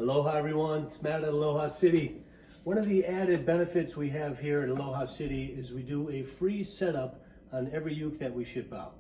Aloha everyone, it's Matt at Aloha City. One of the added benefits we have here at Aloha City is we do a free setup on every uke that we ship out.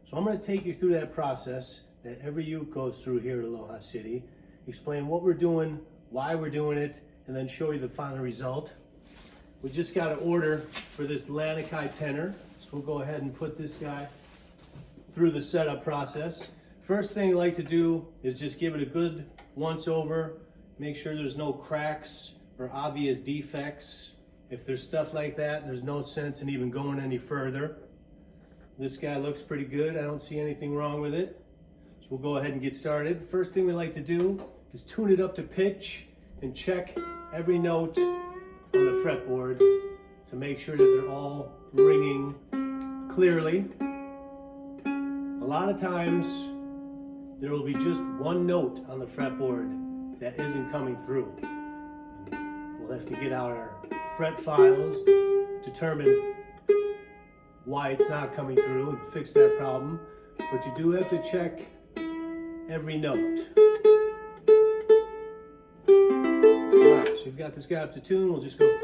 So I'm going to take you through that process that every uke goes through here at Aloha City, explain what we're doing, why we're doing it, and then show you the final result. We just got an order for this Lanikai tenor, so we'll go ahead and put this guy through the setup process. First thing I like to do is just give it a good once over, make sure there's no cracks or obvious defects. If there's stuff like that, there's no sense in even going any further. This guy looks pretty good. I don't see anything wrong with it. So we'll go ahead and get started. First thing we like to do is tune it up to pitch and check every note on the fretboard to make sure that they're all ringing clearly. A lot of times there will be just one note on the fretboard that isn't coming through. We'll have to get out our fret files, determine why it's not coming through and fix that problem. But you do have to check every note. All right, so you've got this guy up to tune. We'll just go.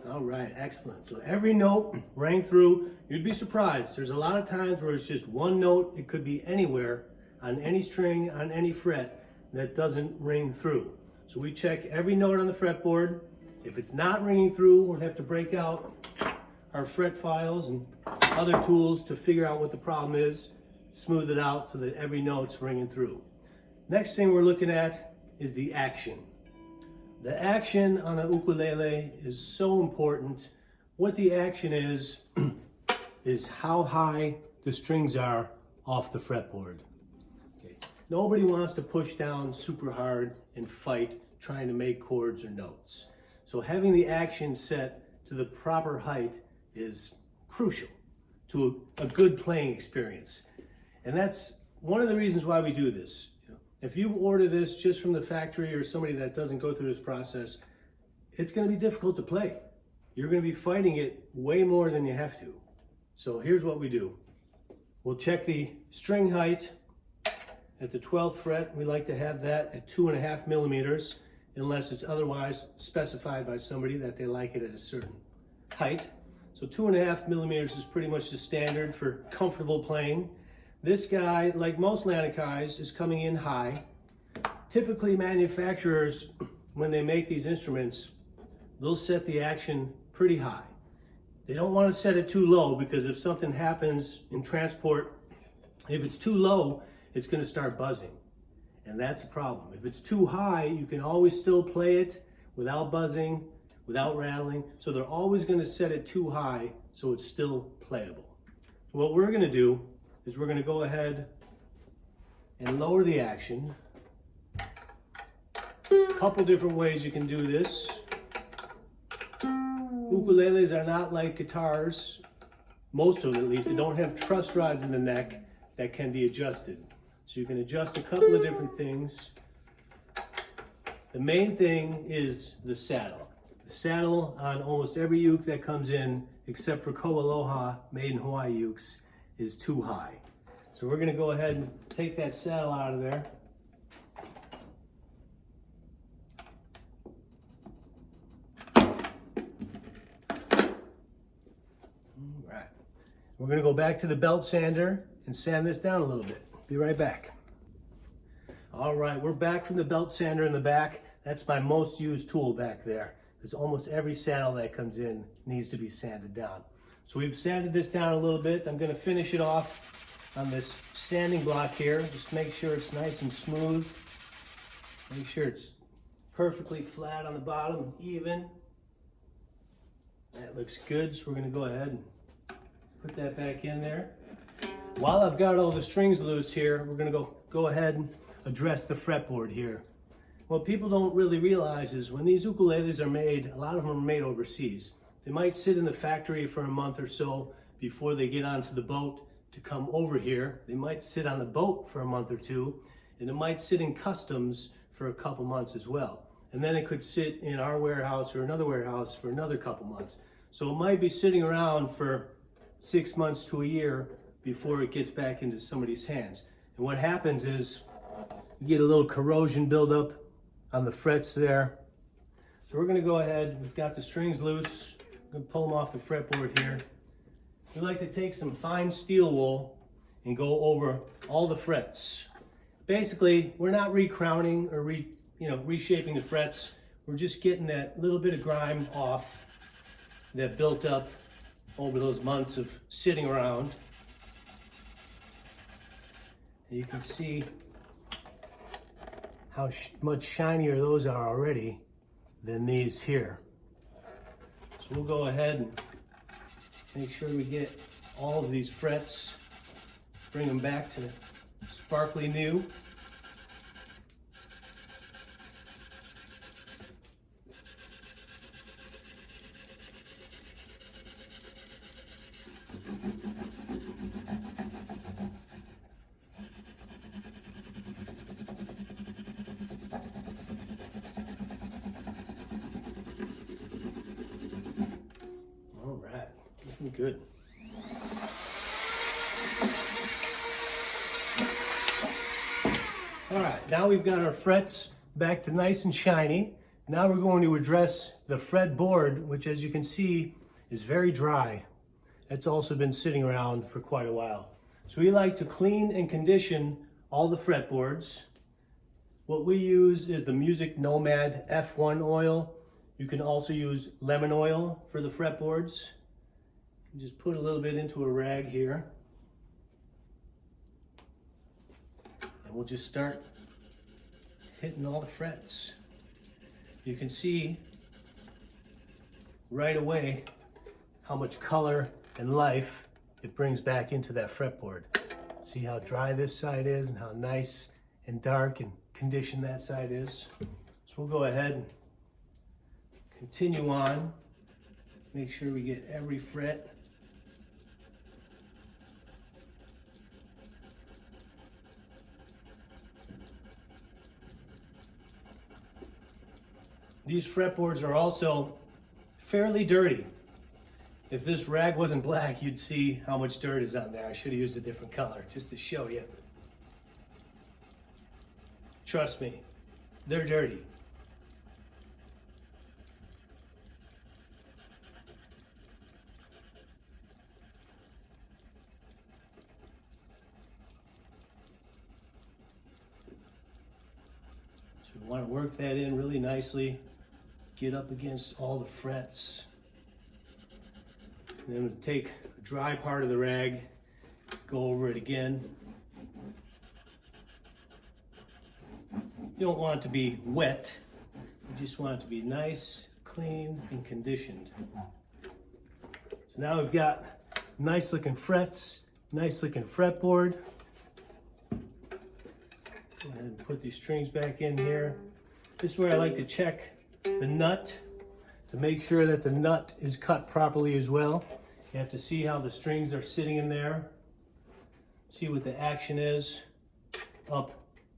All right, excellent. So every note rang through. You'd be surprised. There's a lot of times where it's just one note. It could be anywhere, on any string, on any fret, that doesn't ring through. So we check every note on the fretboard. If it's not ringing through, we'll have to break out our fret files and other tools to figure out what the problem is, smooth it out so that every note's ringing through. Next thing we're looking at is the action. The action on a ukulele is so important. What the action is how high the strings are off the fretboard. Okay. Nobody wants to push down super hard and fight trying to make chords or notes. So having the action set to the proper height is crucial to a good playing experience. And that's one of the reasons why we do this. If you order this just from the factory or somebody that doesn't go through this process, it's going to be difficult to play. You're going to be fighting it way more than you have to. So here's what we do. We'll check the string height at the 12th fret. We like to have that at 2.5 millimeters, unless it's otherwise specified by somebody that they like it at a certain height. So 2.5 millimeters is pretty much the standard for comfortable playing. This guy, like most Lanikais, is coming in high. Typically manufacturers, when they make these instruments, they'll set the action pretty high. They don't want to set it too low, because if something happens in transport, if it's too low, it's going to start buzzing. And that's a problem. If it's too high, you can always still play it without buzzing, without rattling. So they're always going to set it too high so it's still playable. What we're going to do is we're going to go ahead and lower the action. A couple different ways you can do this. Ukuleles are not like guitars, most of them at least. They don't have truss rods in the neck that can be adjusted. So you can adjust a couple of different things. The main thing is the saddle. The saddle on almost every uke that comes in, except for Aloha made in Hawaii ukes, is too high. So we're going to go ahead and take that saddle out of there. All right. We're going to go back to the belt sander and sand this down a little bit. Be right back. All right, we're back from the belt sander in the back. That's my most used tool back there, because almost every saddle that comes in needs to be sanded down. So we've sanded this down a little bit. I'm going to finish it off on this sanding block here. Just make sure it's nice and smooth. Make sure it's perfectly flat on the bottom, even. That looks good, so we're going to go ahead and put that back in there. While I've got all the strings loose here, we're going to go ahead and address the fretboard here. What people don't really realize is when these ukuleles are made, a lot of them are made overseas. They might sit in the factory for a month or so before they get onto the boat to come over here. They might sit on the boat for a month or two, and it might sit in customs for a couple months as well. And then it could sit in our warehouse or another warehouse for another couple months. So it might be sitting around for 6 months to a year before it gets back into somebody's hands. And what happens is you get a little corrosion buildup on the frets there. So we're gonna go ahead, we've got the strings loose. I'm gonna pull them off the fretboard here. We like to take some fine steel wool and go over all the frets. Basically, we're not recrowning or reshaping the frets. We're just getting that little bit of grime off that built up over those months of sitting around. And you can see how much shinier those are already than these here. So we'll go ahead and make sure we get all of these frets, bring them back to sparkly new. All right, looking good. All right, now we've got our frets back to nice and shiny. Now we're going to address the fretboard, which as you can see is very dry. It's also been sitting around for quite a while. So we like to clean and condition all the fretboards. What we use is the Music Nomad F1 oil. You can also use lemon oil for the fretboards. You just put a little bit into a rag here. And we'll just start hitting all the frets. You can see right away how much color and life it brings back into that fretboard. See how dry this side is and how nice and dark and conditioned that side is. So we'll go ahead and continue on. Make sure we get every fret. These fretboards are also fairly dirty. If this rag wasn't black, you'd see how much dirt is on there. I should have used a different color just to show you. Trust me, they're dirty. So we want to work that in really nicely. Get up against all the frets. And then we'll take a dry part of the rag, go over it again. You don't want it to be wet. You just want it to be nice, clean, and conditioned. So now we've got nice looking frets, nice looking fretboard. Go ahead and put these strings back in here. This is where I like to check the nut to make sure that the nut is cut properly as well. You have to see how the strings are sitting in there. See what the action is up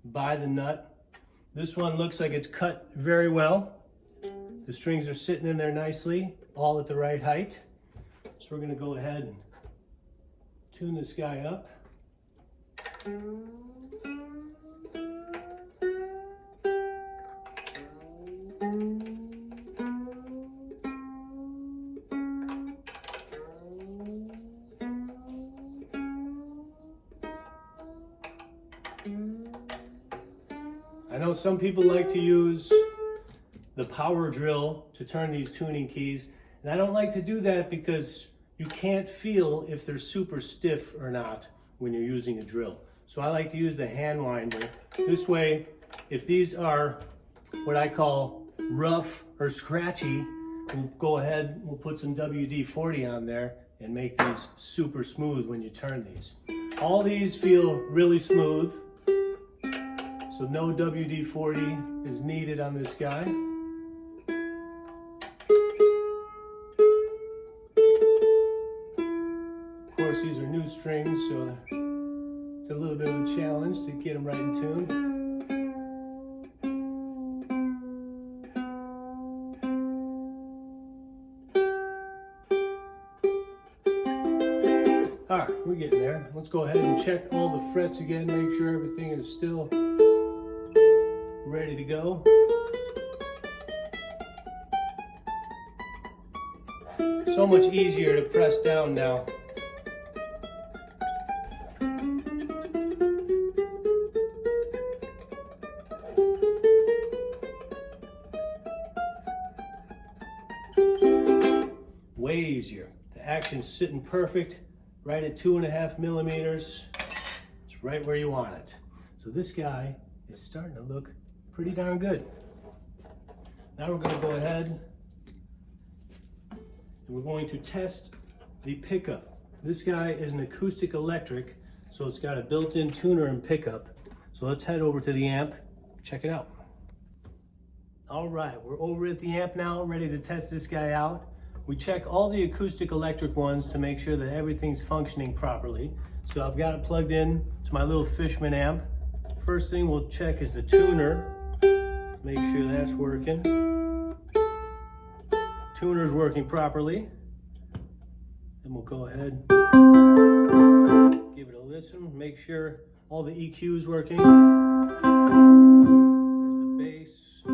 by the nut. This one looks like it's cut very well. The strings are sitting in there nicely, all at the right height. So we're gonna go ahead and tune this guy up. I know some people like to use the power drill to turn these tuning keys, and I don't like to do that because you can't feel if they're super stiff or not when you're using a drill. So I like to use the hand winder. This way, if these are what I call rough or scratchy, we'll go ahead, we'll put some WD-40 on there and make these super smooth when you turn these. All these feel really smooth. So no WD-40 is needed on this guy. these are new strings, so it's a little bit of a challenge to get them right in tune. All right, we're getting there. Let's go ahead and check all the frets again, make sure everything is still ready to go. So much easier to press down now. Way easier. The action's sitting perfect, right at 2.5 millimeters. It's right where you want it. So this guy is starting to look pretty darn good. Now we're going to go ahead and we're going to test the pickup. This guy is an acoustic electric, so it's got a built-in tuner and pickup. So let's head over to the amp, check it out. All right, we're over at the amp now, ready to test this guy out. We check all the acoustic electric ones to make sure that everything's functioning properly. So I've got it plugged in to my little Fishman amp. First thing we'll check is the tuner. Make sure that's working. Tuner's working properly. Then we'll go ahead, give it a listen, make sure all the EQ's working. There's the bass, the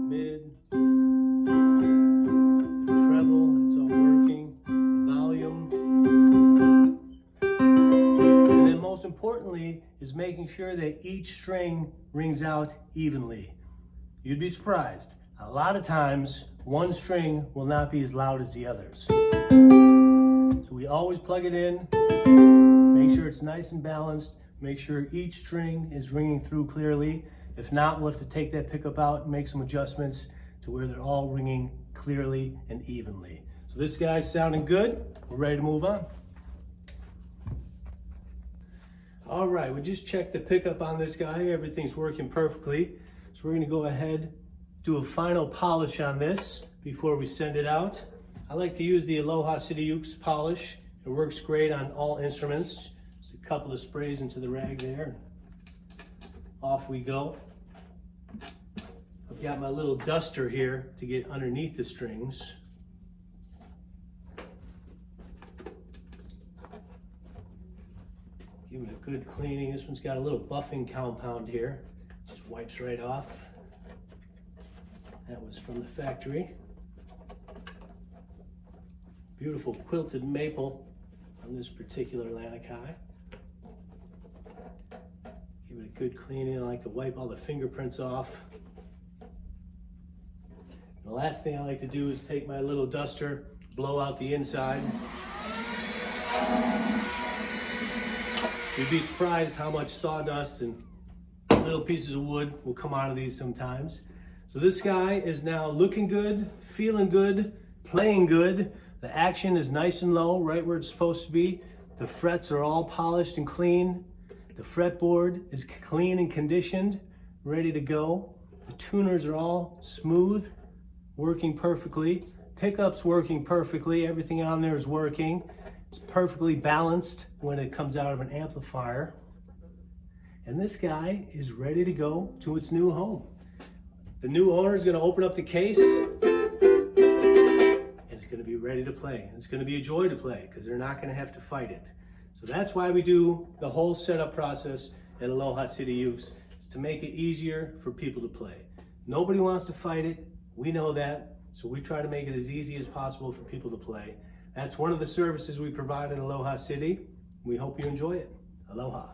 mid, the treble, it's all working, the volume. And then most importantly is making sure that each string rings out evenly. You'd be surprised. A lot of times, one string will not be as loud as the others. So we always plug it in, make sure it's nice and balanced, make sure each string is ringing through clearly. If not, we'll have to take that pickup out and make some adjustments to where they're all ringing clearly and evenly. So this guy's sounding good. We're ready to move on. All right, we just checked the pickup on this guy. Everything's working perfectly. So we're gonna go ahead, do a final polish on this before we send it out. I like to use the Aloha City Ukes polish. It works great on all instruments. Just a couple of sprays into the rag there. Off we go. I've got my little duster here to get underneath the strings. Give it a good cleaning. This one's got a little buffing compound here. Just wipes right off. That was from the factory. Beautiful quilted maple on this particular Lanikai. Give it a good cleaning. I like to wipe all the fingerprints off. The last thing I like to do is take my little duster, blow out the inside. You'd be surprised how much sawdust and little pieces of wood will come out of these sometimes. So this guy is now looking good, feeling good, playing good. The action is nice and low, right where it's supposed to be. The frets are all polished and clean. The fretboard is clean and conditioned, ready to go. The tuners are all smooth, working perfectly. Pickup's working perfectly. Everything on there is working. It's perfectly balanced when it comes out of an amplifier. And this guy is ready to go to its new home. The new owner is going to open up the case and it's going to be ready to play. It's going to be a joy to play because they're not going to have to fight it. So that's why we do the whole setup process at Aloha City Ukes. It's to make it easier for people to play. Nobody wants to fight it. We know that. So we try to make it as easy as possible for people to play. That's one of the services we provide at Aloha City. We hope you enjoy it. Aloha.